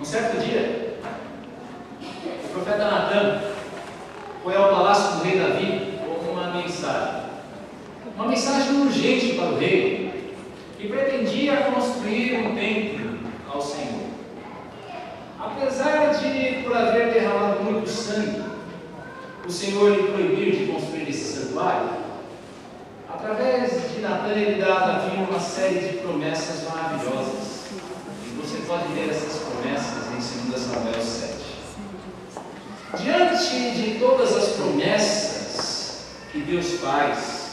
certo dia, o profeta Natan foi ao palácio do rei Davi com uma mensagem urgente para o rei, que pretendia construir um templo ao Senhor. Apesar de, por haver derramado muito sangue, o Senhor lhe proibir de construir esse santuário, através de Natan ele dá a Davi uma série de promessas maravilhosas. E você pode ler essas promessas em 2 Samuel 7. Diante de todas as promessas que Deus faz,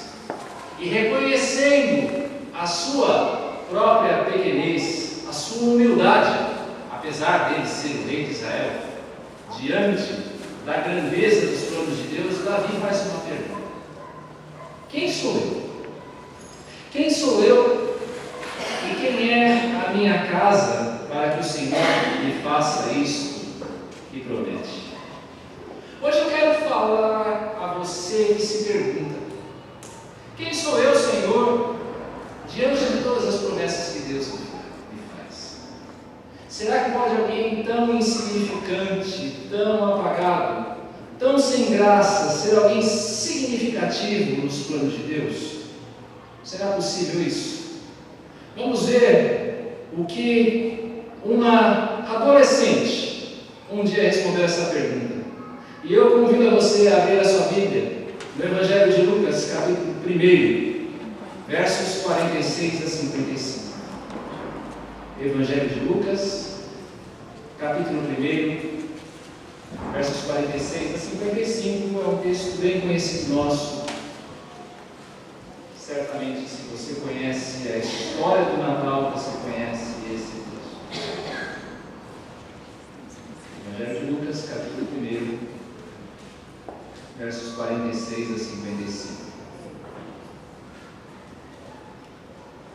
e reconhecendo a sua própria pequenez, a sua humildade, apesar dele ser o rei de Israel, diante da grandeza dos planos de Deus, Davi faz uma pergunta: quem sou eu? Quem sou eu e quem é a minha casa para que o Senhor me faça isso que promete? Hoje eu quero falar a você que se pergunta: quem sou eu, Senhor, diante de todas as promessas que Deus me faz? Será que pode alguém tão insignificante, tão apagado, tão sem graça, ser alguém significativo nos planos de Deus? Será possível isso? Vamos ver o que uma adolescente um dia respondeu essa pergunta. E eu convido a você a abrir a sua Bíblia no Evangelho de Lucas, capítulo 1, versos 46 a 55. Evangelho de Lucas, capítulo 1, versos 46 a 55, é um texto bem conhecido nosso. Certamente, se você conhece a história do Natal, você conhece esse texto. Evangelho de Lucas, capítulo 1, versos 46 a 55.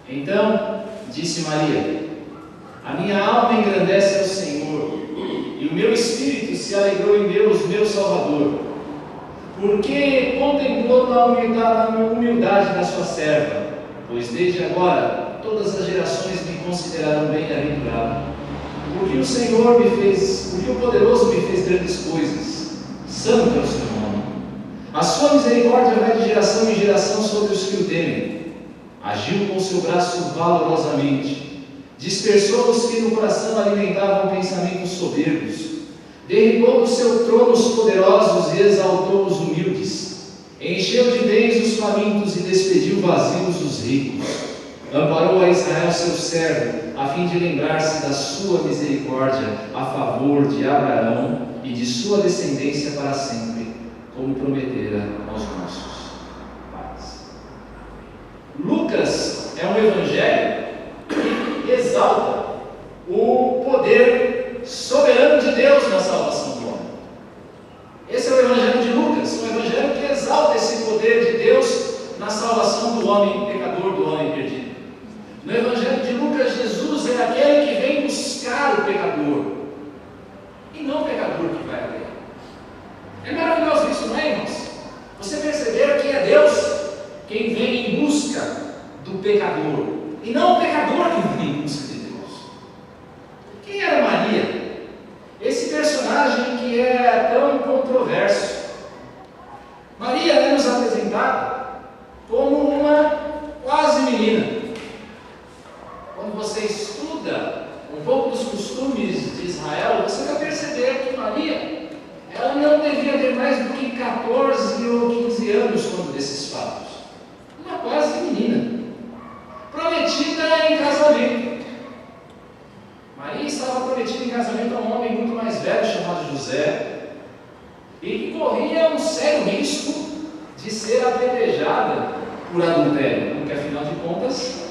Então, disse Maria: a minha alma engrandece ao Senhor, e o meu espírito se alegrou em Deus, meu Salvador, porque contemplou na humildade da sua serva, pois desde agora todas as gerações me considerarão bem-aventurado. Porque o Senhor me fez, porque o Poderoso me fez grandes coisas, santo é o seu nome. A sua misericórdia vai de geração em geração sobre os que o temem. Agiu com o seu braço valorosamente, dispersou os que no coração alimentavam pensamentos soberbos, derribou do seu trono os poderosos e exaltou os humildes, encheu de bens os famintos e despediu vazios os ricos. Amparou a Israel seu servo, a fim de lembrar-se da sua misericórdia a favor de Abraão e de sua descendência para sempre, como prometera aos nossos pais. Lucas é um evangelho que exalta o poder soberano de Deus na salvação do homem. Esse é o evangelho de Lucas, um evangelho que exalta esse poder de Deus na salvação do homem pecador, do homem perdido. No evangelho de Lucas, Jesus é aquele que vem buscar o pecador, e não o pecador que vai a ele. É maravilhoso isso, não é, irmãos? Você perceber que é Deus quem vem em busca do pecador, e não o pecador que vem em busca de Deus. Quem era Maria? Esse personagem que é tão controverso. Maria é nos apresentada como uma quase menina. Quando você estuda um pouco dos costumes de Israel, você vai perceber que Maria, ela não devia ter mais do que 14 ou 15 anos quando desses fatos. Uma quase menina, prometida em casamento. Maria estava prometida em casamento a um homem muito mais velho chamado José, e que corria um sério risco de ser apedrejada por adultério, porque afinal de contas,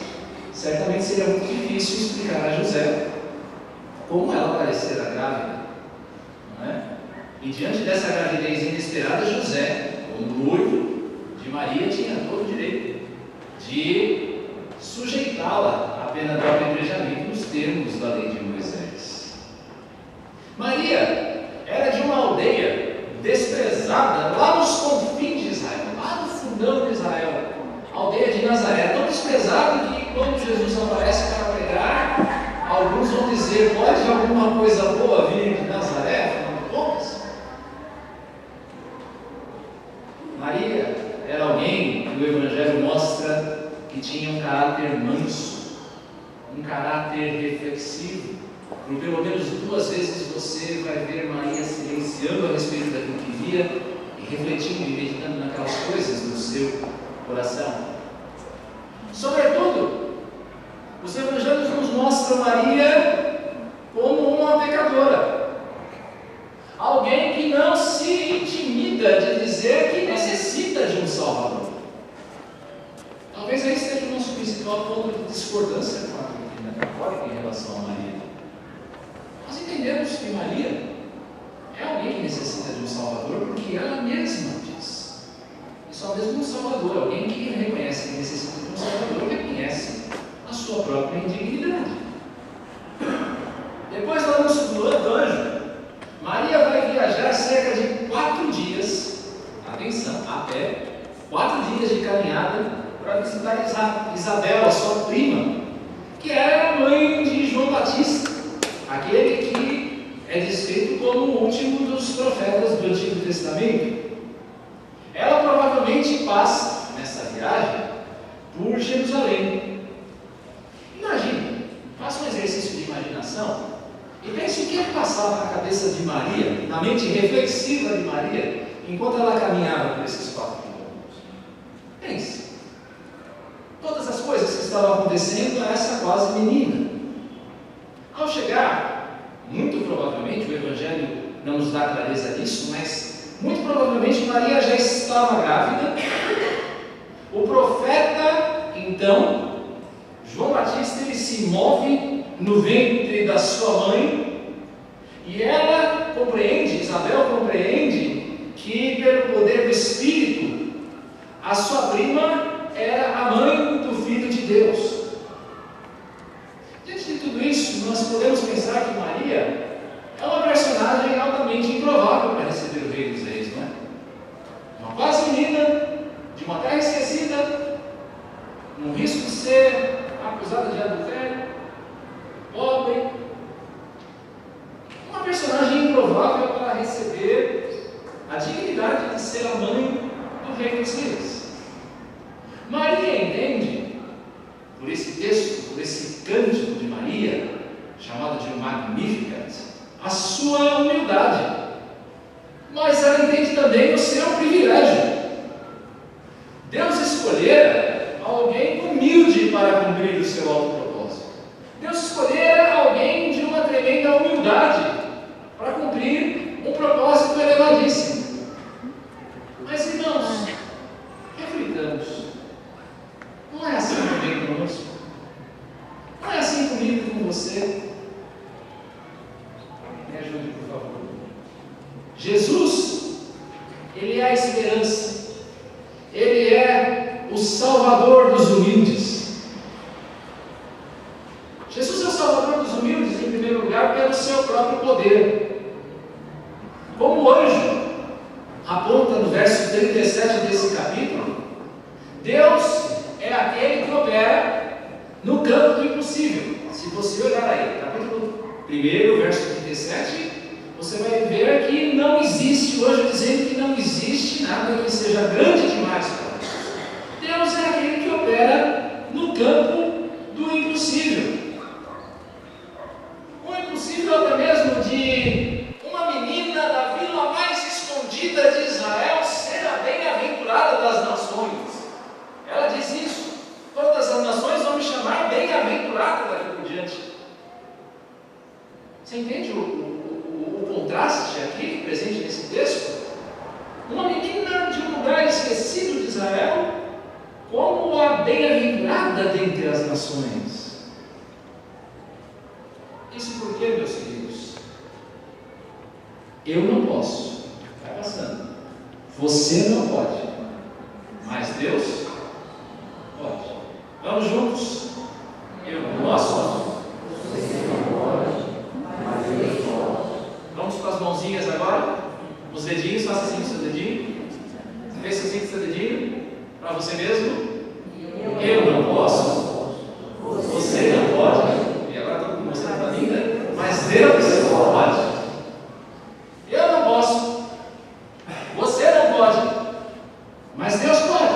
certamente seria muito difícil explicar a José como ela parecera grávida, não é? E diante dessa gravidez inesperada, José, como noivo de Maria, tinha todo o direito de sujeitá-la à pena do apedrejamento nos termos da lei de Moisés. Maria era de uma aldeia desprezada lá nos confins de Israel, lá no fundão de Israel, a aldeia de Nazaré, tão desprezada que quando Jesus aparece para pregar, alguns vão dizer: pode alguma coisa boa ver Maria silenciando a respeito daquilo que via e refletindo e meditando naquelas coisas no seu coração. Sobretudo, os evangelhos nos mostram Maria como uma pecadora, alguém que não se intimida de dizer que necessita de um Salvador. Talvez aí seja o nosso principal ponto de discordância com a doutrina católica em relação a Maria. Nós entendemos que Maria é alguém que necessita de um Salvador porque ela mesma diz. E só mesmo um Salvador, alguém que reconhece que necessita de um Salvador, reconhece a sua própria indignidade. Depois do anúncio do anjo, Maria vai viajar cerca de 4 dias, atenção, a pé, 4 dias de caminhada para visitar Isabel, a sua prima, que era a mãe de João Batista, aquele que é descrito como o último dos profetas do Antigo Testamento. Ela provavelmente passa nessa viagem por Jerusalém. Imagine, faça um exercício de imaginação e pense o que passava na cabeça de Maria, na mente reflexiva de Maria, enquanto ela caminhava por esses 4 quilômetros. Pense. Todas as coisas que estavam acontecendo a essa quase menina. Ao chegar, muito provavelmente, o Evangelho não nos dá clareza disso, mas muito provavelmente Maria já estava grávida. O profeta, então, João Batista, ele se move no ventre da sua mãe e ela compreende, Isabel compreende, que pelo poder do Espírito, a sua prima era a mãe do Filho de Deus. Diante de tudo isso, nós podemos pensar que Maria é uma personagem altamente improvável para receber o Rei dos Reis, não é? Uma quase menina, de uma terra esquecida, um risco de ser acusada de adultério, pobre. Uma personagem improvável para receber a dignidade de ser a mãe do Rei dos Reis. Maria entende, por esse texto, por esse cântico de Maria, chamado de Magnificat, a sua humildade, mas ela entende também o seu privilégio. Deus escolhera alguém humilde para cumprir o seu alto propósito. Deus escolhera alguém de uma tremenda humildade para cumprir um propósito elevadíssimo. Mas, irmãos, reflitamos. Não é assim também conosco? Não é assim comigo e com você? Me ajude, por favor. Jesus, Ele é a esperança. Ele é o Salvador dos humildes. Jesus é o Salvador dos humildes, em primeiro lugar, pelo seu próprio poder. Como o anjo aponta no verso 37 desse capítulo, Deus é aquele que opera no campo do impossível. Se você olhar aí, capítulo 1, verso 37, você vai ver que não existe, o anjo dizendo que não existe nada que seja grande demais para Deus. Deus é aquele que opera no campo do impossível. O impossível até mesmo de uma menina da vila mais escondida de Israel ser a bem-aventurada das nações. Ela diz isso: todas as nações vão me chamar bem-aventurada daqui por diante. Você entende o contraste aqui presente nesse texto? Uma menina de um lugar esquecido de Israel como a bem-aventurada dentre as nações. Isso por quê, meus queridos? Eu não posso. Vai passando. Você não pode. Mas Deus pode. Vamos juntos? Eu não posso. Você não pode. Mas Deus pode. Vamos com as mãozinhas agora. Os dedinhos, faça assim com o seu dedinho. Você fez assim com o seu dedinho? Para você mesmo? Eu não posso. Você não pode. E agora estou mostrando para mim, né? Mas Deus pode. Eu não posso. Você não pode. Mas Deus pode.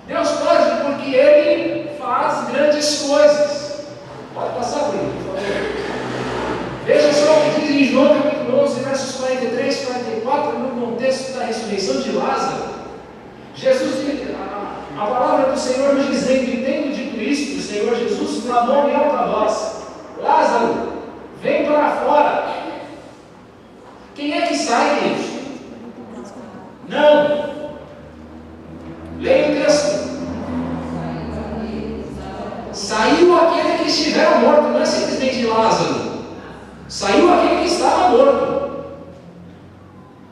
Deus pode porque Ele faz grandes coisas. Pode passar por ele, por favor. Veja só o que diz em João capítulo Quem é que sai disso? Não. Leia o texto. Saiu aquele que estivera morto, não é simplesmente Lázaro. Saiu aquele que estava morto,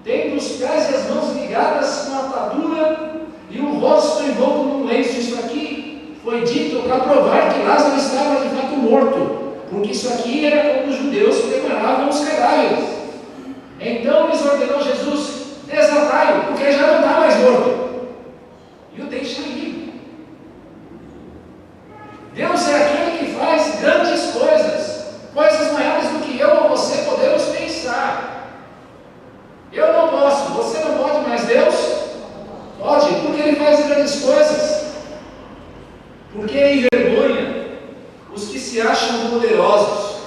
tendo os pés e as mãos ligadas com atadura e o rosto envolto num lenço. Isso aqui foi dito para provar que Lázaro estava de fato morto, porque isso aqui era como os judeus preparavam os cadáveres. Então lhes ordenou Jesus: desatai-o, porque já não está mais morto, e o deixa ir. Deus é aquele que faz grandes coisas, coisas maiores do que eu ou você podemos pensar. Eu não posso, você não pode, mas Deus pode, porque Ele faz grandes coisas. Porque Ele envergonha os que se acham poderosos.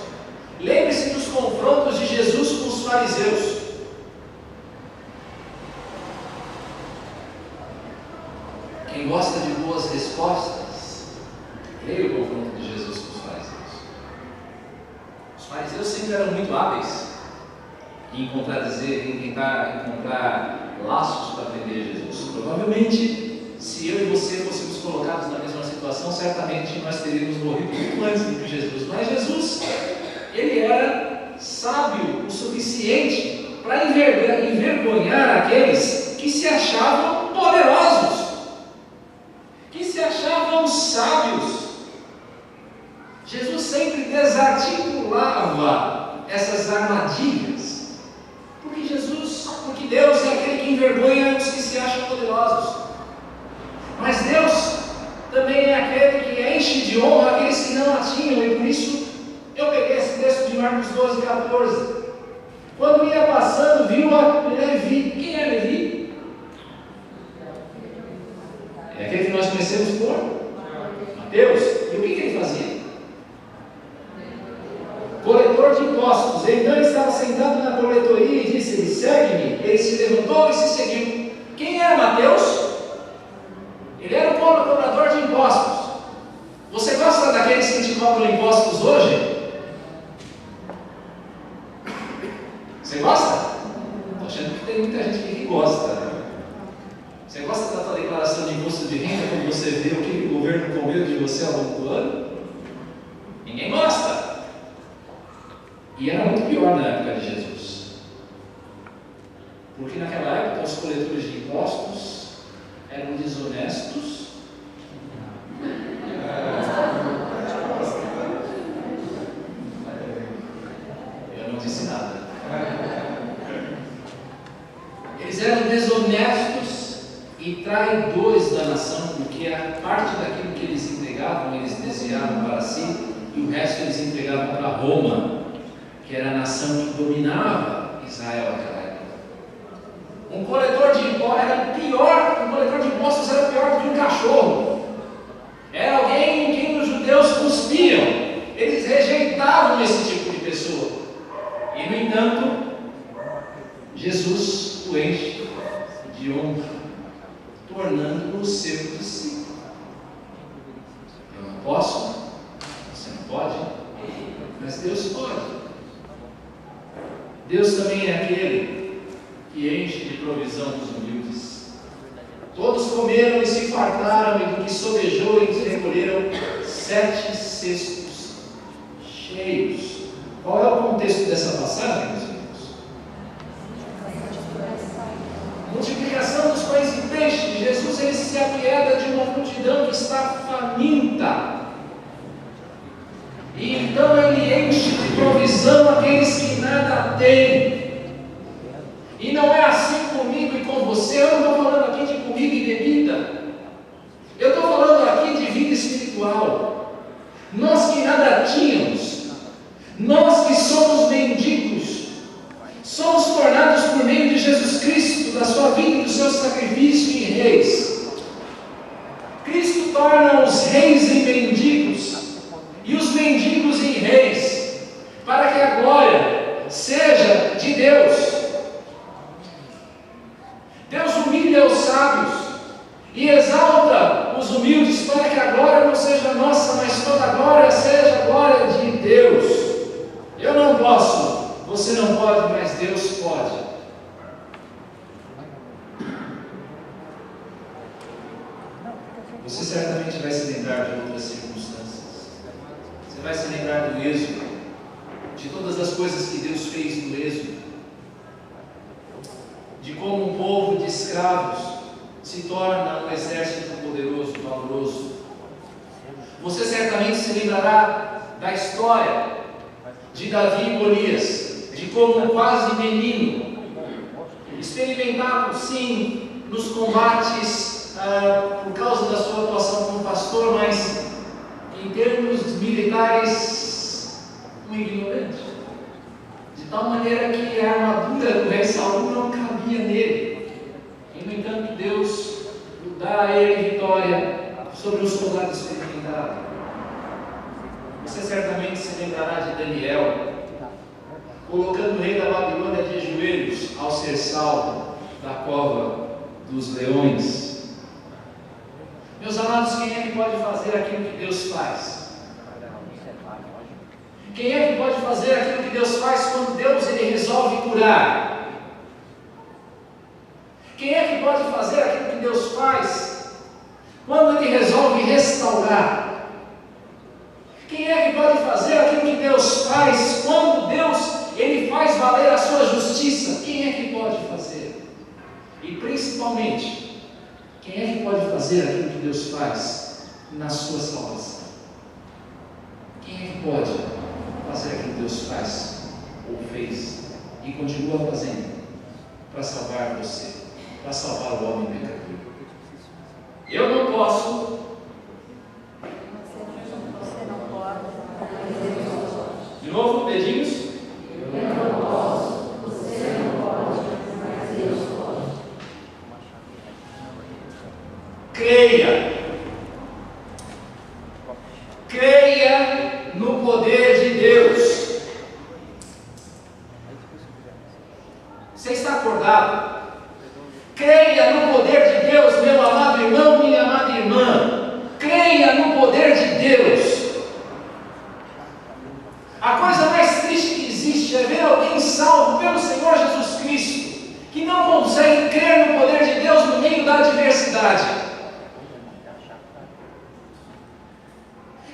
Lembre-se dos confrontos de Jesus com os fariseus. Quem gosta de boas respostas, leia o confronto de Jesus com os fariseus. Os fariseus sempre eram muito hábeis em tentar encontrar laços para prender Jesus. Provavelmente, se eu e você fôssemos colocados na mesma situação, certamente nós teríamos morrido muito antes do que Jesus. Mas Jesus, ele era sábio o suficiente para envergonhar aqueles que se achavam poderosos, que se achavam sábios. Jesus sempre desarticulava essas armadilhas, porque Deus é aquele que envergonha os que se acham poderosos. Mas Deus também é aquele que enche de honra aqueles que não a tinham, e por isso eu peguei esse texto de Marcos 12, 14. Quando ia passando, viu a Levi. Quem é Levi? É aquele que nós conhecemos por Mateus. E o que ele fazia? Coletor de impostos. Então ele estava sentado na coletoria e disse: segue-me. Ele se levantou e se seguiu. Quem era Mateus? Ele era o cobrador de impostos. Você gosta daqueles que te cobram impostos hoje? Você gosta? Estou achando que tem muita gente que gosta. Você gosta da tua declaração de imposto de renda quando você vê o que o governo comeu de você ao longo do ano? Ninguém gosta. E era muito pior na época de Jesus, porque naquela época os coletores de impostos eram desonestos. Eu não disse nada. Eles eram desonestos e traidores da nação, porque a parte daquilo que eles entregavam, eles desviavam para si, e o resto eles entregavam para Roma, que era a nação que dominava Israel naquela época. Um coletor de impostos era pior do que um cachorro. Era alguém em quem os judeus cuspiam. Eles rejeitavam esse tipo de pessoa. E no entanto, Jesus o enche de honra, tornando-o seu discípulo. Eu não posso, você não pode, mas Deus pode. Deus também é aquele que enche de provisão dos humildes. Todos comeram e se fartaram, e do que sobejou eles recolheram 7 cestos cheios. Qual é o contexto dessa passagem, meus irmãos? Multiplicação dos pães e peixes. Jesus, ele se apieda de uma multidão que está faminta. E então ele enche de provisão aqueles que nada têm. E não é assim comigo e com você. Eu não estou falando aqui de comida e bebida. Eu estou falando aqui de vida espiritual. Nós que nada tínhamos, nós que somos mendigos, somos tornados por meio de Jesus Cristo, da sua vida e do seu sacrifício em reis. Cristo torna os reis em mendigos e os mendigos em reis, para que a glória seja de Deus. Deus humilha os sábios e exalta os humildes, para que a glória não seja nossa, mas toda a glória seja a glória de Deus. Eu não posso, você não pode, mas Deus pode. Você certamente vai se lembrar de outras circunstâncias. Você vai se lembrar do Êxodo, de todas as coisas que Deus fez no Êxodo, de como um povo de escravos se torna um exército poderoso, valoroso. Você certamente se lembrará da história de Davi e Golias, de como um quase menino, experimentado sim nos combates por causa da sua atuação como pastor, mas em termos militares, um ignorante, de tal maneira que a armadura do rei Saul não cabia nele. E, no entanto, Deus dá a ele vitória sobre os soldados experimentados. Você certamente se lembrará de Daniel, colocando o rei da Babilônia de joelhos ao ser salvo da cova dos leões. Meus amados, quem é que pode fazer aquilo que Deus faz? Quem é que pode fazer aquilo que Deus faz quando Deus ele resolve curar? Quem é que pode fazer aquilo que Deus faz quando Ele resolve restaurar? Quem é que pode fazer aquilo que Deus faz quando Deus ele faz valer a sua justiça? Quem é que pode fazer? E principalmente, quem é que pode fazer aquilo que Deus faz na sua salvação? Quem é que pode fazer aquilo que Deus faz ou fez e continua fazendo para salvar você, para salvar o homem pecador? Eu não posso. Você não pode. De novo, dedinhos. Eu não posso. Você não pode, mas Deus pode. Creia. Creia no poder de Deus. Você está acordado? Creia no poder de Deus, meu amado irmão, minha amada irmã. Creia no poder de Deus. A coisa mais triste que existe é ver alguém salvo pelo Senhor Jesus Cristo, que não consegue crer no poder de Deus no meio da adversidade,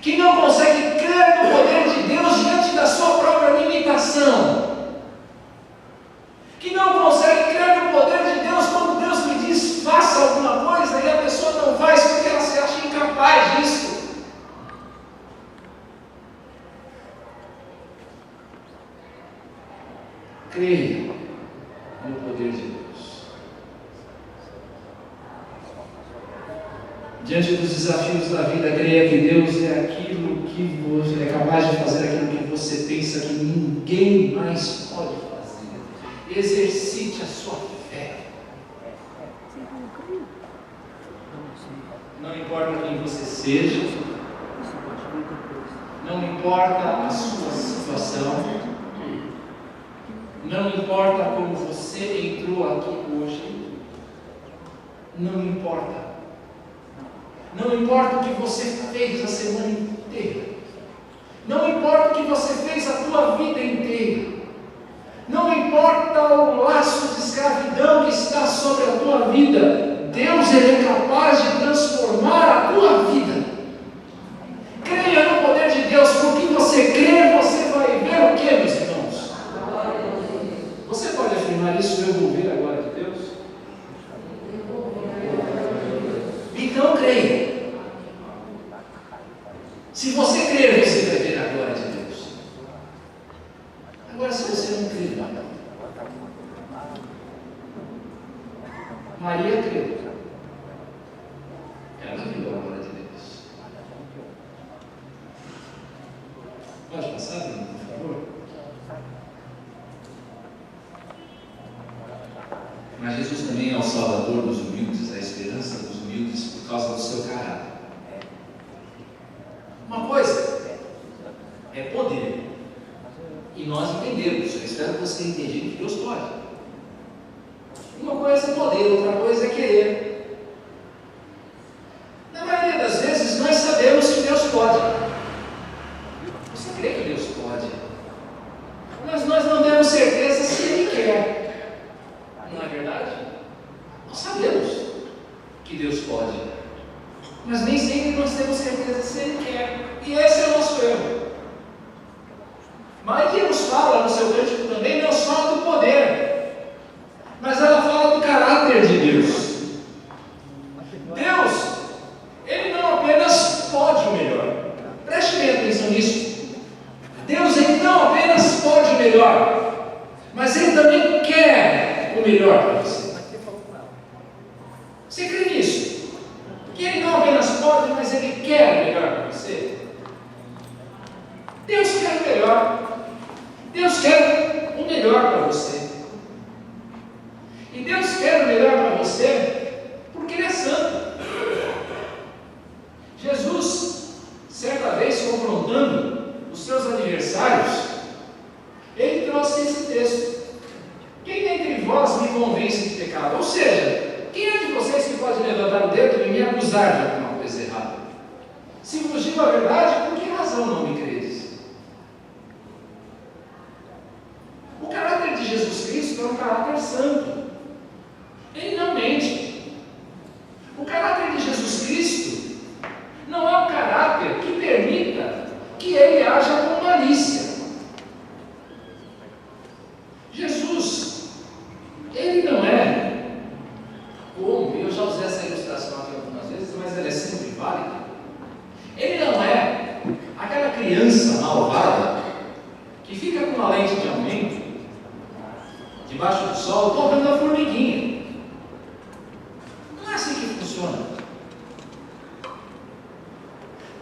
que não consegue crer no poder de Deus diante da sua própria limitação, que não consegue crer no poder de Deus quando Deus lhe diz faça alguma coisa e a pessoa não faz porque ela se acha incapaz disso. Creia no poder de Deus. Diante dos desafios da vida, creia que Deus é aquilo que você é capaz de fazer, aquilo que você pensa que ninguém mais pode fazer. Exercite a sua fé. Não importa quem você seja, não importa a sua situação, não importa como você entrou aqui hoje, não importa. Não importa o que você fez a semana inteira, não importa o que você fez a tua vida inteira, não importa o laço de escravidão que está sobre a tua vida, Deus ele é capaz de transformar a tua vida. Creia no poder de Deus, porque você crer, você vai ver o que, meus irmãos? Você pode afirmar isso? Eu vou ver a glória de Deus? Então creia. Se você crer, você vai ver a glória de Deus. Agora, se você não crer, Maria creu. Ela viu a glória de Deus. Pode passar, por favor? Mas Jesus também é o Salvador dos humildes, a esperança dos humildes por causa do seu caráter. Uma coisa é poder, e nós entendemos. Eu espero que você tenha entendido que Deus pode. Uma coisa é poder, outra coisa é querer. Na maioria das vezes nós sabemos que Deus pode. Você crê que Deus pode, mas nós não temos certeza se Ele quer. melhor para você? Você crê nisso? Que Ele não apenas pode, mas Ele quer o melhor para você? Deus quer o melhor. Deus quer o melhor para você. E Deus quer o melhor para você porque Ele é santo. Jesus, certa vez confrontando os seus adversários, Ele trouxe esse texto: quem dentre vós me convence de pecado? Ou seja, quem é de vocês que pode levantar o dedo e me acusar de alguma coisa errada? Se vos digo a verdade, por que razão não me credes? O caráter de Jesus Cristo é um caráter santo. Ele não mente. O caráter de Jesus Cristo não é um caráter que permita que Ele haja com malícia. Jesus, Ele não é como, eu já usei essa ilustração aqui algumas vezes, mas ela é sempre válida. Ele não é aquela criança malvada que fica com uma lente de aumento debaixo do sol, torrando a formiguinha. Não é assim que funciona.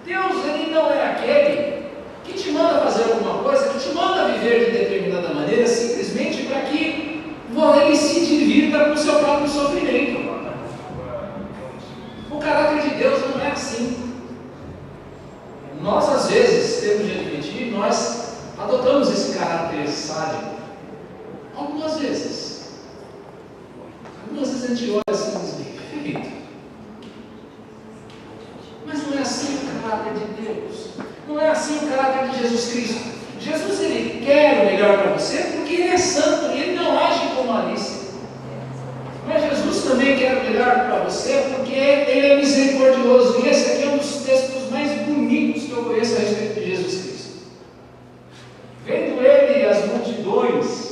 Deus, Ele não é aquele que te manda fazer alguma coisa, que te manda viver de determinada maneira, simplesmente para que Ele se divirta com o seu próprio sofrimento. O caráter de Deus não é assim. Nós, às vezes, temos de admitir, nós adotamos esse caráter sádico. Algumas vezes. Algumas vezes a gente olha assim e diz: perfeito. Mas não é assim o caráter de Deus. Não é assim o caráter de Jesus Cristo. Jesus, Ele quer o melhor para você porque Ele é santo e Ele não age com malícia. Mas Jesus também quer o melhor para você porque Ele é misericordioso. E esse aqui é um dos textos mais bonitos que eu conheço a respeito de Jesus Cristo. Vendo Ele as multidões,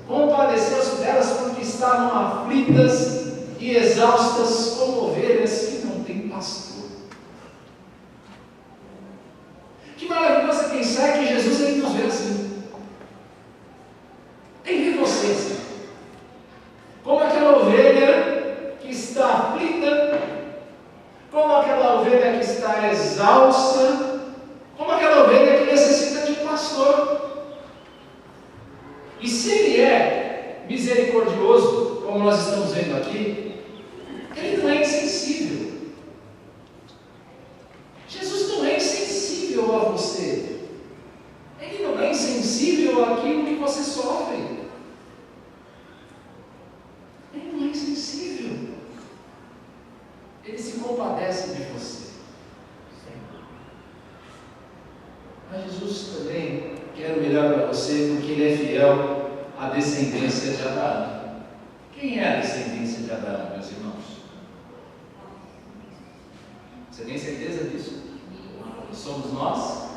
compadeceu-se delas porque estavam aflitas e exaustas como ovelhas que não têm pastor. Que maravilhoso é pensar que Jesus, Ele nos vê assim. Ele vê você assim. Como aquela ovelha que está aflita, como aquela ovelha que está exausta, como aquela ovelha que necessita de um pastor. E se Ele é misericordioso, como nós estamos vendo aqui, Ele não é insensível. Jesus não é insensível a você. Ele não é insensível àquilo que você sofre. Ele não é insensível. Ele se compadece de você. Mas Jesus também quer o melhor para você porque Ele é fiel à descendência de Abraão. Quem é a descendência de Abraão, meus irmãos? Você tem certeza disso? Somos nós?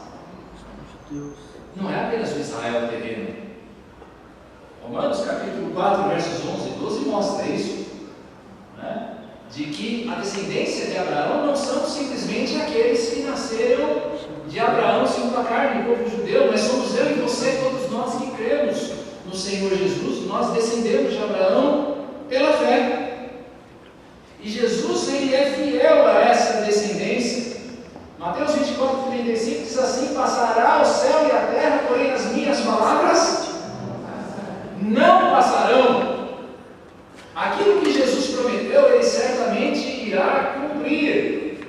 Não é apenas o Israel terreno. Romanos capítulo 4, versos 11 e 12 mostra isso, né? De que a descendência de Abraão não são simplesmente aqueles que nasceram de Abraão segundo a carne, o povo judeu, mas somos eu e você, todos nós que cremos no Senhor Jesus. Nós descendemos de Abraão pela fé. E Jesus, Ele é fiel a essa descendência. Mateus 24, 35 diz assim: passará o céu e a terra, porém as minhas palavras não passarão. Aquilo que Jesus prometeu, Ele certamente irá cumprir.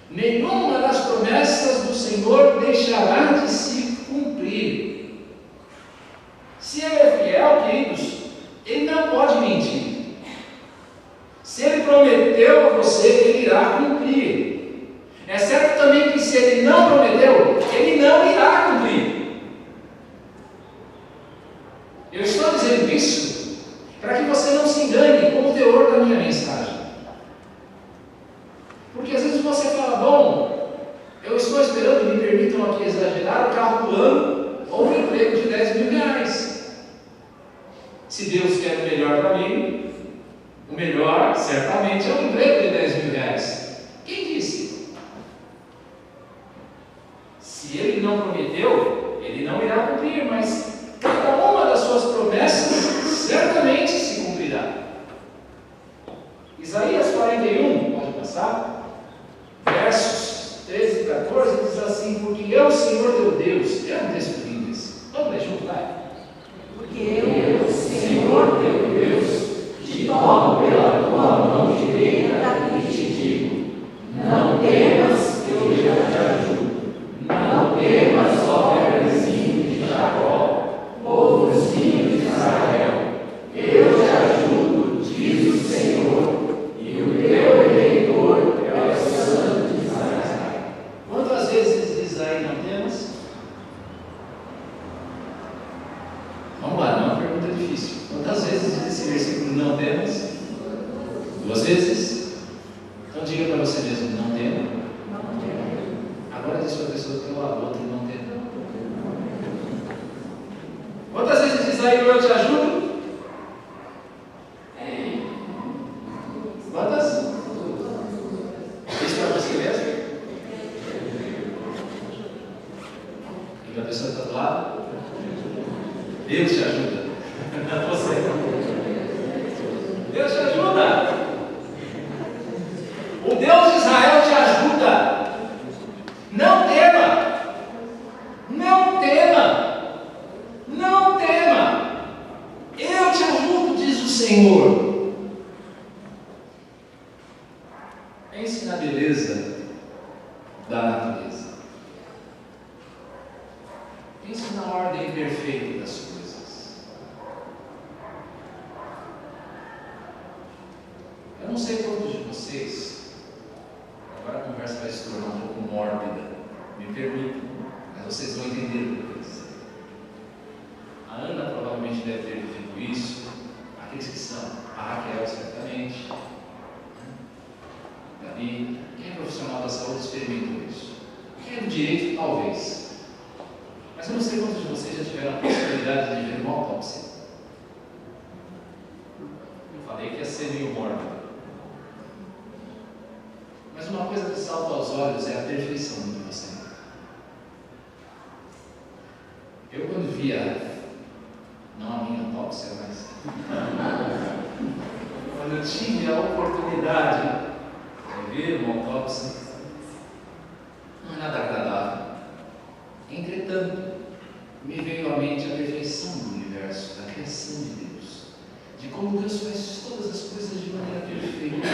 Nenhuma das promessas do Senhor deixará de se cumprir. Se Ele é fiel, queridos, Ele não pode mentir. Se Ele prometeu a você, Ele irá cumprir. É certo também que se Ele não prometeu, Ele não irá cumprir. Eu estou dizendo isso para que você não se engane com o teor da minha mensagem. Porque às vezes você fala: bom, eu estou esperando, me permitam aqui exagerar, o carro do ano ou um emprego de 10 mil reais. Se Deus quer o melhor para mim, o melhor certamente é um emprego de 10 mil reais. Quem disse? Se Ele não prometeu, Ele não irá cumprir, mas cada uma das suas promessas certamente Quantas vezes diz esse versículo não temas? 2 vezes? Então diga para você mesmo, não tema. Agora diz para a pessoa que tem o lado, não tema. Quantas vezes diz aí, eu te ajudo? Quantas? Diz para você mesmo? E a pessoa está do lado? Deus te ajuda. Você. Deus te ajuda. O Deus de Israel te ajuda. Não tema. Não tema. Não tema. Eu te ajudo, diz o Senhor. Pense na beleza da natureza. Pense na ordem perfeita das coisas. Eu não sei quantos de vocês, agora a conversa vai se tornar um pouco mórbida, me permitam, mas vocês vão entender o que eu quero dizer. A Ana provavelmente deve ter vivido isso, aqueles que são, a Raquel certamente, Davi, quem é profissional da saúde experimentou isso. Quem é do direito, talvez. Mas eu não sei quantos de vocês já tiveram a possibilidade de ver uma autópsia. Eu falei que ia ser meio mórbido. Mas uma coisa que salta aos olhos é a perfeição de você. Eu quando via, não a minha autópsia, mas quando eu tive a oportunidade de ver uma autópsia, não é nada agradável. Entretanto, me veio à mente a perfeição do universo, da criação de Deus, de como Deus faz todas as coisas de maneira perfeita,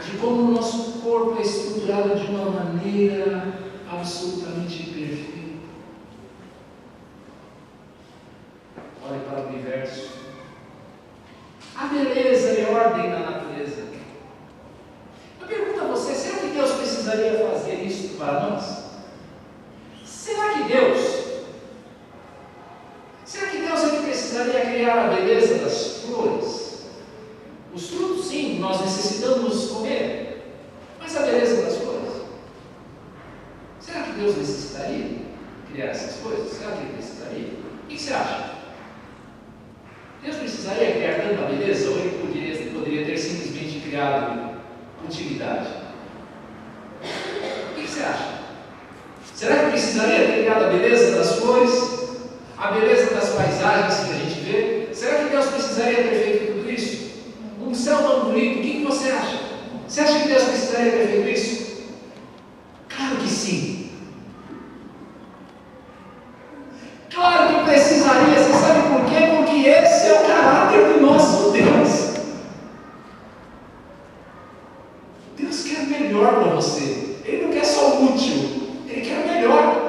de como o nosso corpo é estruturado de uma maneira absolutamente perfeita. Olhe para o universo, a beleza e ordem da natureza. Eu pergunto a você, será que Deus precisaria fazer isso para nós? Será que Deus ele precisaria criar a beleza das flores? Os frutos, sim, nós necessitamos comer, mas a beleza das flores? Será que Deus necessitaria criar essas coisas? Será que ele precisaria? O que você acha? Deus precisaria criar tanta beleza ou ele poderia ter simplesmente criado utilidade? O que você acha? Será que precisaria ter criado a beleza das flores? A beleza das paisagens que a gente vê? Será que Deus precisaria ter feito tudo isso? Um céu tão bonito, o que você acha? Você acha que Deus precisaria ter feito isso? Claro que sim. Claro que precisaria. Você sabe por quê? Porque esse é o caráter do nosso Deus. Deus quer melhor para você. Ele não quer só o útil. Ele quer melhor.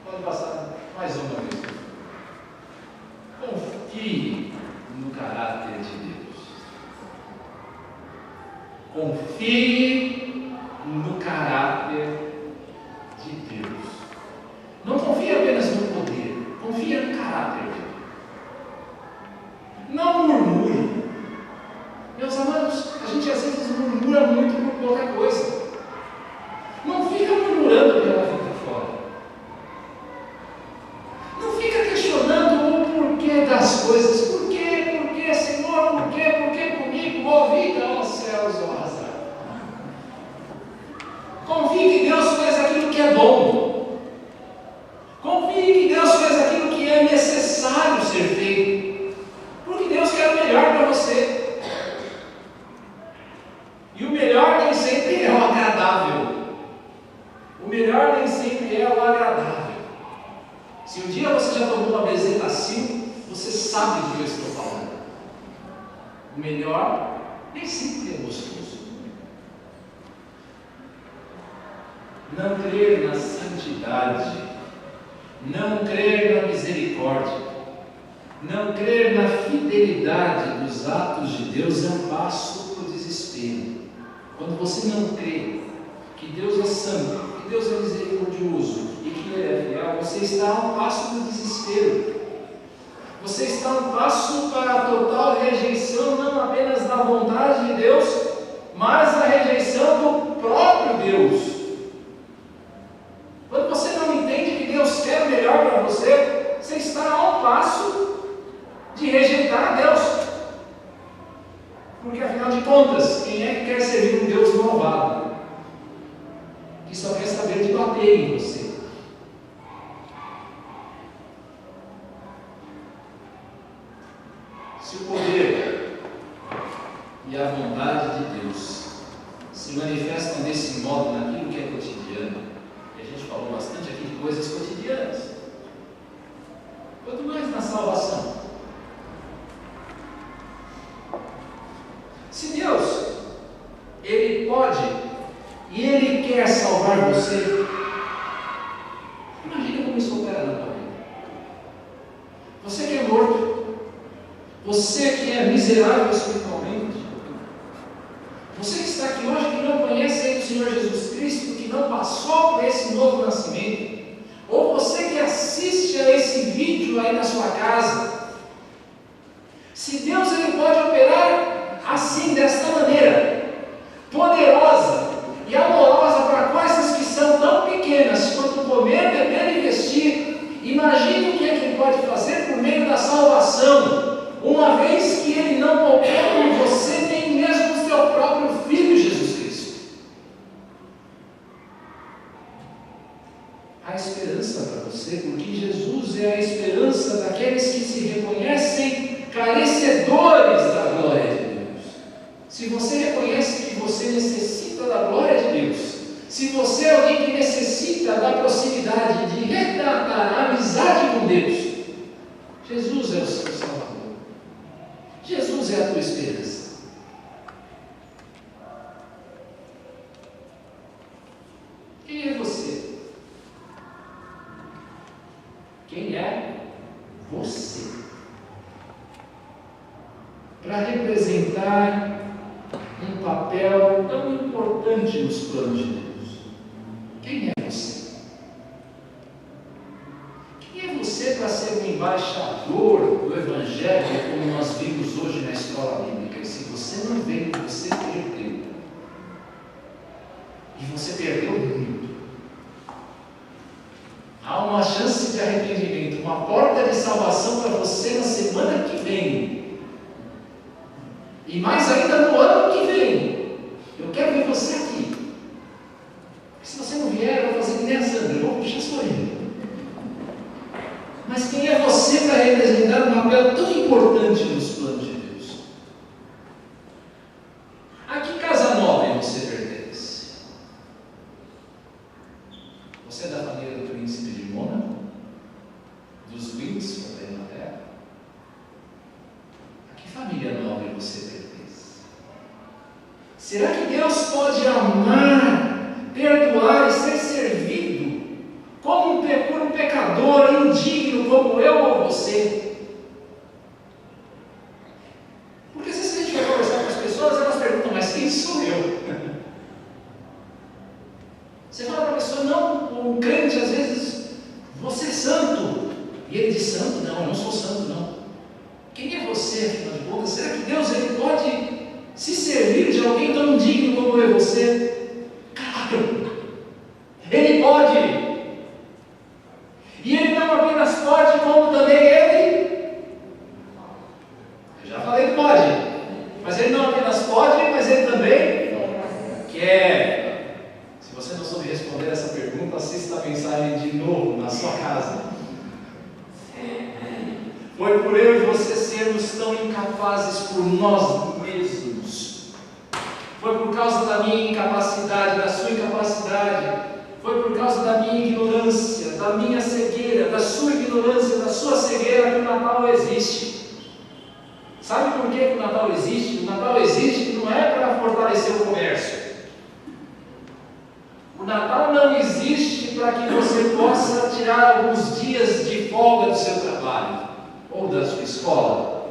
Pode passar mais uma vez. Confie no caráter de Deus. Confie no caráter de Deus. Não confie apenas no poder. Confia no caráter dele. Não murmure. Meus amados, a gente às vezes murmura muito por qualquer coisa. Não fica murmurando pela vida fora. Não fica questionando o porquê das coisas. Por quê, Senhor? Por quê comigo? Ó vida, ó céus, ó azar. Confie que Deus fez aquilo que é bom. Confie que Deus fez aquilo que é necessário ser feito. Porque Deus quer o melhor para você. E o melhor nem sempre é o agradável. O melhor nem sempre é o agradável. Se um dia você já tomou uma bezetacil, você sabe do que eu estou falando. O melhor nem sempre é gostoso. Não crer na santidade, não crer na misericórdia, não crer na fidelidade dos atos de Deus é um passo para o desespero. Quando você não crê que Deus é santo, que que Deus é misericordioso e que Ele é fiel, você está a um passo do desespero. Você está a um passo para a total rejeição, não apenas da vontade de Deus, mas a rejeição do próprio Deus. Quando você não entende que Deus quer o melhor para você, você está a um passo de rejeitar a Deus. Porque afinal de contas, quem é que quer servir um Deus malvado? Que só quer saber de bater em você. Se o poder e a vontade de Deus se manifestam desse modo naquilo que é cotidiano, e a gente falou bastante aqui de coisas cotidianas, quanto mais na salvação. Se Deus, Ele pode e Ele quer salvar você, imagina como isso opera na tua vida. Você que é morto, você que é miserável espiritualmente, você que está aqui hoje que não conhece ainda o Senhor Jesus Cristo, que não passou por esse novo nascimento, ou você que assiste a esse vídeo aí na sua casa, se Deus Ele pode operar assim, desta maneira, poderosa e amorosa para coisas que são tão pequenas quanto comer, beber e vestir, imagine o que é que Ele pode fazer por meio da salvação, uma vez que Ele não poupou com você nem mesmo o seu próprio Filho Jesus Cristo. Há esperança para você, porque Jesus é a esperança daqueles que se reconhecem carecedores da glória de Deus. Se você reconhece que você necessita da glória de Deus, se você é alguém que necessita da proximidade, de retratar a amizade com Deus, Jesus é o seu Salvador. Jesus é a tua esperança. Quem é você? Quem é você? Para representar um papel tão importante nos planos de Deus. Quem é você? Quem é você para ser um embaixador do Evangelho, como nós vimos hoje na escola bíblica? E se você não veio, você perdeu. E você perdeu muito. Há uma chance de arrependimento, uma porta de salvação para você na semana que vem. E mais ainda no ano que vem. Eu quero ver você aqui. Se você não vier, eu vou fazer que nem a Sandra, eu vou puxar sua orelha. Mas quem é você para representar um papel tão importante nos planos de Deus? A que casa nobre você pertence? Você é da família do príncipe de Mônaco? Dos Windsor da Inglaterra? A que família nobre você pertence? Será que Deus pode amar, perdoar e ser servido como por um pecador indigno como eu ou você? Porque se a gente vai conversar com as pessoas, elas perguntam, mas quem sou eu? Você fala para a pessoa, não, o crente às vezes, você é santo. E ele diz, santo? Não, eu não sou santo não. Quem é você, afinal de contas? Será que Deus ele pode se servir de alguém tão digno como eu e você? Claro! Ele pode! E Ele não apenas pode, como também Ele, eu já falei que pode, mas Ele não apenas pode, mas Ele também quer. Se você não soube responder essa pergunta, assista a mensagem de novo na sua casa. Foi por eu e você sermos tão incapazes por nós mesmos. Foi por causa da minha incapacidade, da sua incapacidade. Foi por causa da minha ignorância, da minha cegueira, da sua ignorância, da sua cegueira que o Natal existe. Sabe por que o Natal existe? O Natal existe não é para fortalecer o comércio. O Natal não existe para que você possa tirar alguns dias de folga do seu trabalho ou da sua escola.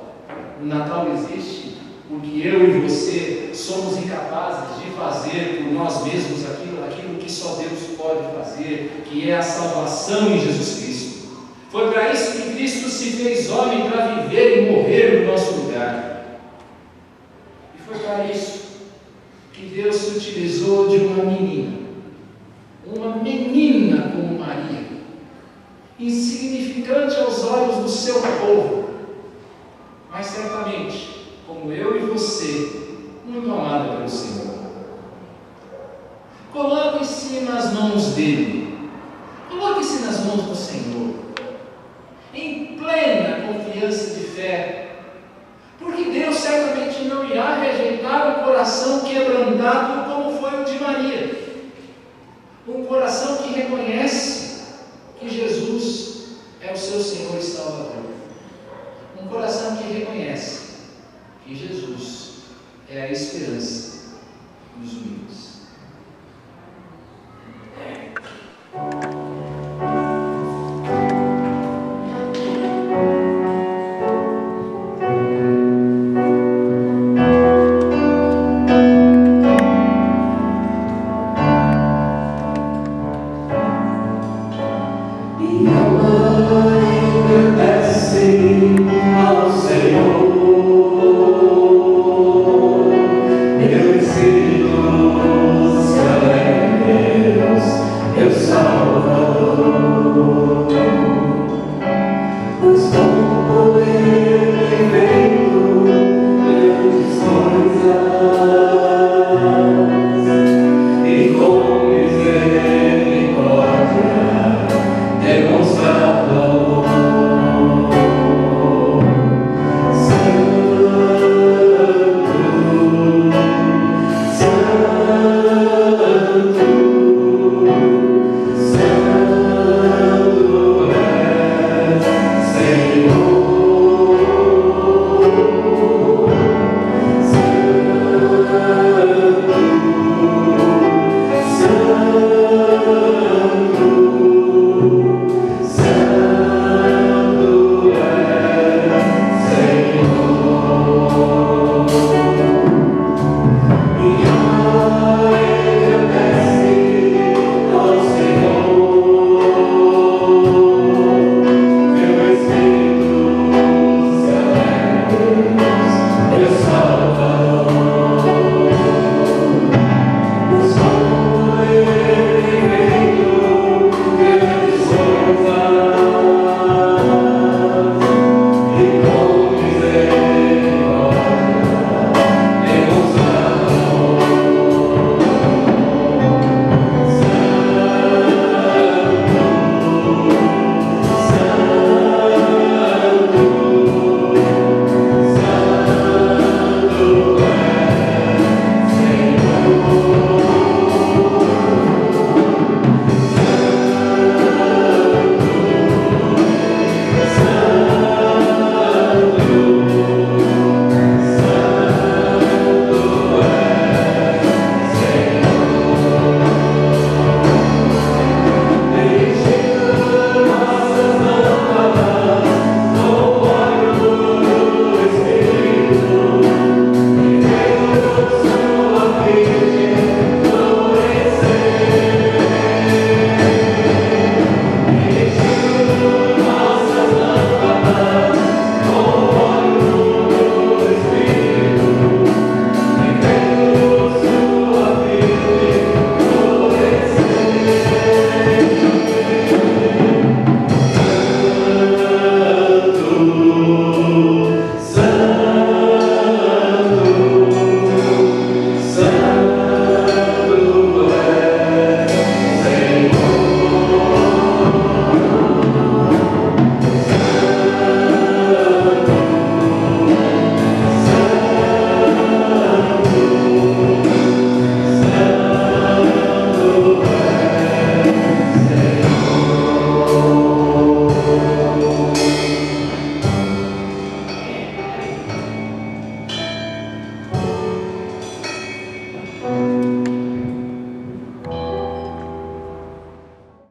O Natal existe porque eu e você somos incapazes de fazer por nós mesmos aquilo que que só Deus pode fazer, que é a salvação em Jesus Cristo. Foi para isso que Cristo se fez homem, para viver e morrer no nosso lugar. E foi para isso que Deus se utilizou de uma menina como Maria, insignificante aos olhos do seu povo, mas certamente, como eu e você, muito amada pelo Senhor. Coloque-se nas mãos dele, coloque-se nas mãos do Senhor, em plena confiança de fé, porque Deus certamente não irá rejeitar um coração quebrantado como foi o de Maria, um coração que reconhece que Jesus é o seu Senhor e Salvador, um coração que reconhece que Jesus é a esperança dos humildes.